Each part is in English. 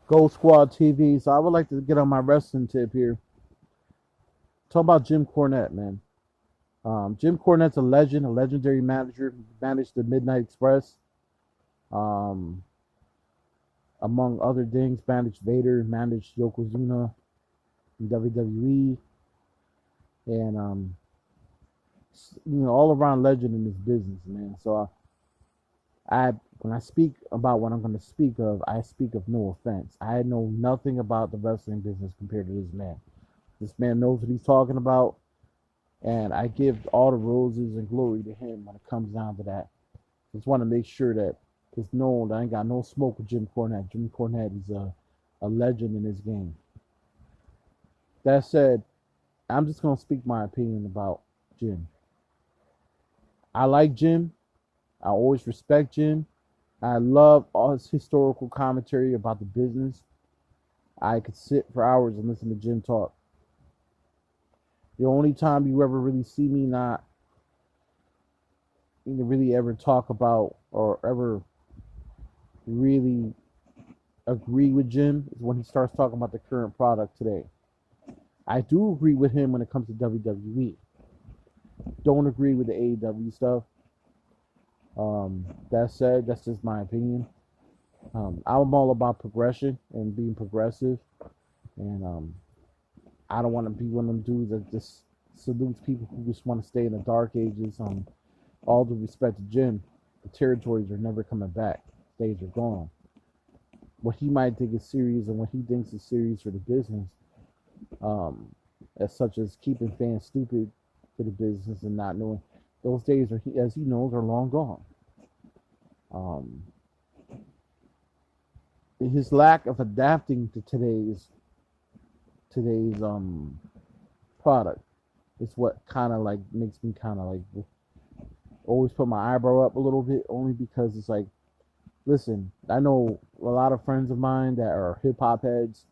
Gold Squad TV. So I would like to get on my wrestling tip here. Talk about Jim Cornette, man. Jim Cornette's a legend, a legendary manager. He managed the Midnight Express, um, among other things. Managed Vader, managed Yokozuna in WWE, and all around legend in this business, man. So I when I speak about what I'm going to speak of, I speak of no offense. I know nothing about the wrestling business compared to this man. This man knows what he's talking about, and I give all the roses and glory to him when it comes down to that. Just want to make sure that it's known that I ain't got no smoke with Jim Cornette. Jim Cornette is a legend in this game. That said, I'm just gonna speak my opinion about Jim. I like Jim. I always respect Jim. I love all his historical commentary about the business. I could sit for hours and listen to Jim talk. The only time you ever really see me not really ever talk about or ever really agree with Jim is when he starts talking about the current product today. I do agree with him when it comes to WWE. Don't agree with the AEW stuff. That said, that's just my opinion. I'm all about progression and being progressive, and I don't want to be one of them dudes that just salutes people who just want to stay in the dark ages. All due respect to Jim, the territories are never coming back. Days are gone. What he might think is serious and what he thinks is serious for the business, um, as such as keeping fans stupid for the business and not knowing, those days are, as he knows, are long gone. Um, his lack of adapting to today's product is what kind of like makes me kind of like always put my eyebrow up a little bit, only because it's like, listen, I know a lot of friends of mine that are hip hop heads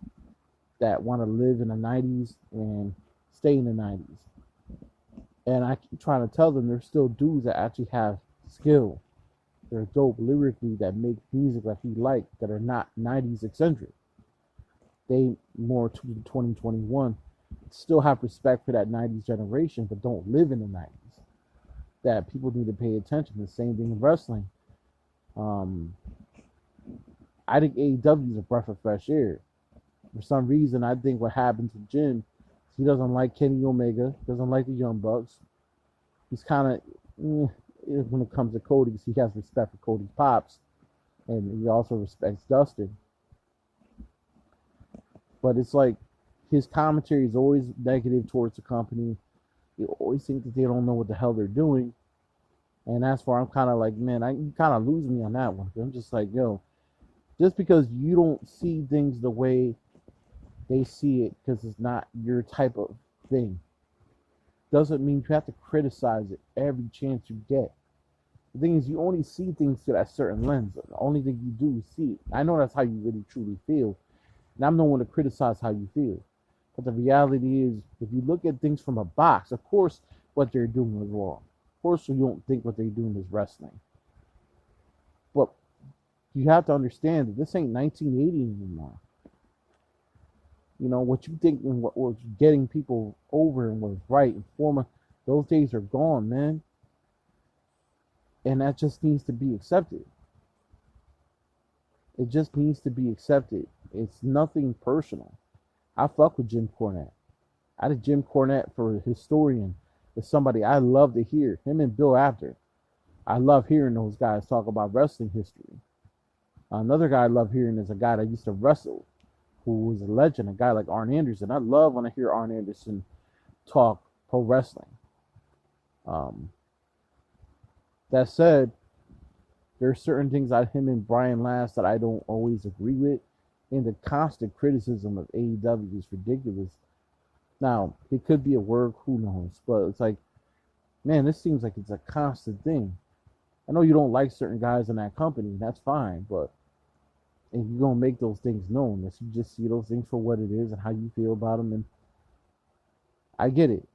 that want to live in the 90s and stay in the 90s. And I keep trying to tell them there's still dudes that actually have skill. They're dope lyrically that make music that he like that are not 90s eccentric. They more to 2021 still have respect for that 90s generation, but don't live in the 90s. That people need to pay attention. The same thing in wrestling. Um, I think AEW is a breath of fresh air. For some reason, I think what happens with Jim, he doesn't like Kenny Omega, doesn't like the Young Bucks. He's kind of, when it comes to Cody, because he has respect for Cody's pops, and he also respects Dustin. But it's like his commentary is always negative towards the company. You always think that they don't know what the hell they're doing, and that's where I'm kind of like, man, you kind of lose me on that one. I'm just like, yo, just because you don't see things the way they see it, because it's not your type of thing, doesn't mean you have to criticize it every chance you get. The thing is, you only see things through that certain lens. The only thing you do is see it. I know that's how you really truly feel, and I'm no one to criticize how you feel. But the reality is, if you look at things from a box, of course, what they're doing is wrong. Of course, you don't think what they're doing is wrestling. But you have to understand that this ain't 1980 anymore. You know, what you think and what was getting people over and was right and former, those days are gone, man. And that just needs to be accepted. It just needs to be accepted. It's nothing personal. I fuck with Jim Cornette. I did Jim Cornette for a historian. Is somebody I love to hear. Him and Bill Apter. I love hearing those guys talk about wrestling history. Another guy I love hearing is a guy that used to wrestle, who was a legend, a guy like Arn Anderson. I love when I hear Arn Anderson talk pro wrestling. Um, that said, there are certain things about him and Brian Last that I don't always agree with, and the constant criticism of AEW is ridiculous. Now, it could be a work, who knows? But it's like, man, this seems like it's a constant thing. I know you don't like certain guys in that company, that's fine, but and you're gonna make those things known. That you just see those things for what it is and how you feel about them, and I get it.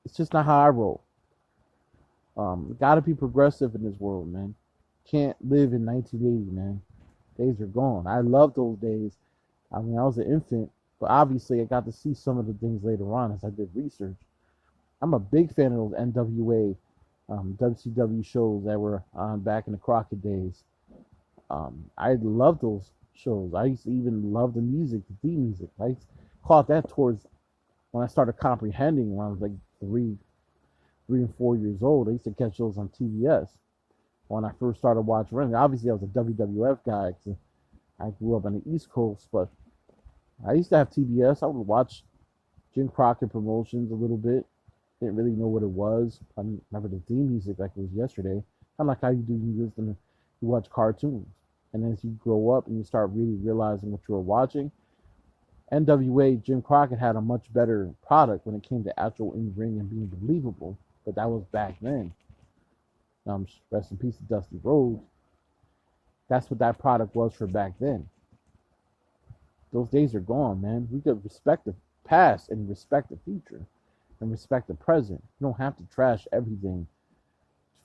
It's just not how I roll. Gotta be progressive in this world, man. Can't live in 1980, man. Days are gone. I love those days. I mean, I was an infant, but obviously I got to see some of the things later on as I did research. I'm a big fan of those NWA, WCW shows that were on back in the Crockett days. I love those shows. I used to even love the music, the theme music. I caught that towards when I started comprehending when I was like 3 and 4 years old. I used to catch those on TBS when I first started watching wrestling. Obviously, I was a WWF guy because I grew up on the East Coast, but I used to have TBS. I would watch Jim Crockett Promotions a little bit. Didn't really know what it was. I remember the theme music like it was yesterday. Kind of like how you do you watch cartoons. And as you grow up and you start really realizing what you're watching, NWA, Jim Crockett had a much better product when it came to actual in-ring and being believable. But that was back then. Rest in peace to Dusty Rhodes. That's what that product was for back then. Those days are gone, man. We could respect the past and respect the future and respect the present. You don't have to trash everything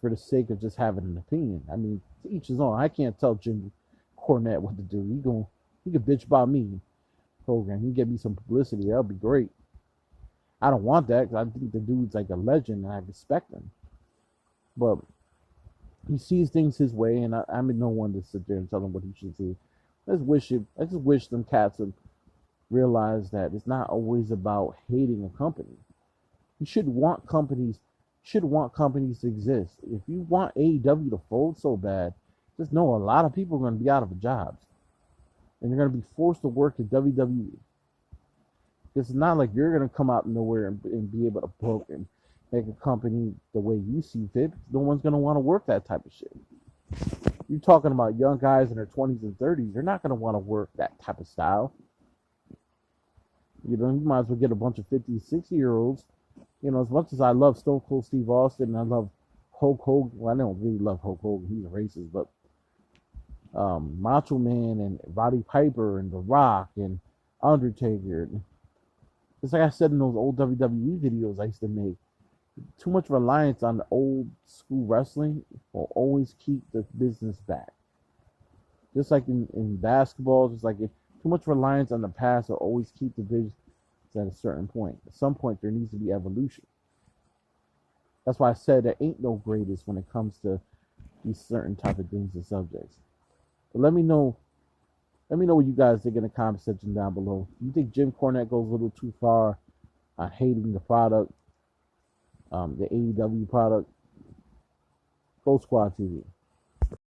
for the sake of just having an opinion. I mean, to each his own. I can't tell Jim Cornette what to do. He could bitch about me program. He can get me some publicity. That'll be great. I don't want that because I think the dude's like a legend and I respect him. But he sees things his way, and I'm no one to sit there and tell him what he should do. I just wish them cats would realize that it's not always about hating a company. You should want companies to exist. If you want AEW to fold so bad, just know a lot of people are going to be out of jobs. And they're going to be forced to work at WWE. It's not like you're going to come out of nowhere and be able to book and make a company the way you see fit. No one's going to want to work that type of shit. You're talking about young guys in their 20s and 30s. They're not going to want to work that type of style. You might as well get a bunch of 50, 60-year-olds. As much as I love Stone Cold Steve Austin and I love Hulk Hogan. Well, I don't really love Hulk Hogan. He's a racist, but Macho Man and Roddy Piper and The Rock and Undertaker. It's like I said in those old WWE videos I used to make. Too much reliance on the old school wrestling will always keep the business back. Just like in basketball, just like too much reliance on the past will always keep the business at a certain point. At some point, there needs to be evolution. That's why I said there ain't no greatest when it comes to these certain type of things and subjects. But let me know what you guys think in the comment section down below. Do you think Jim Cornette goes a little too far on hating the product, the AEW product? Go Squad TV.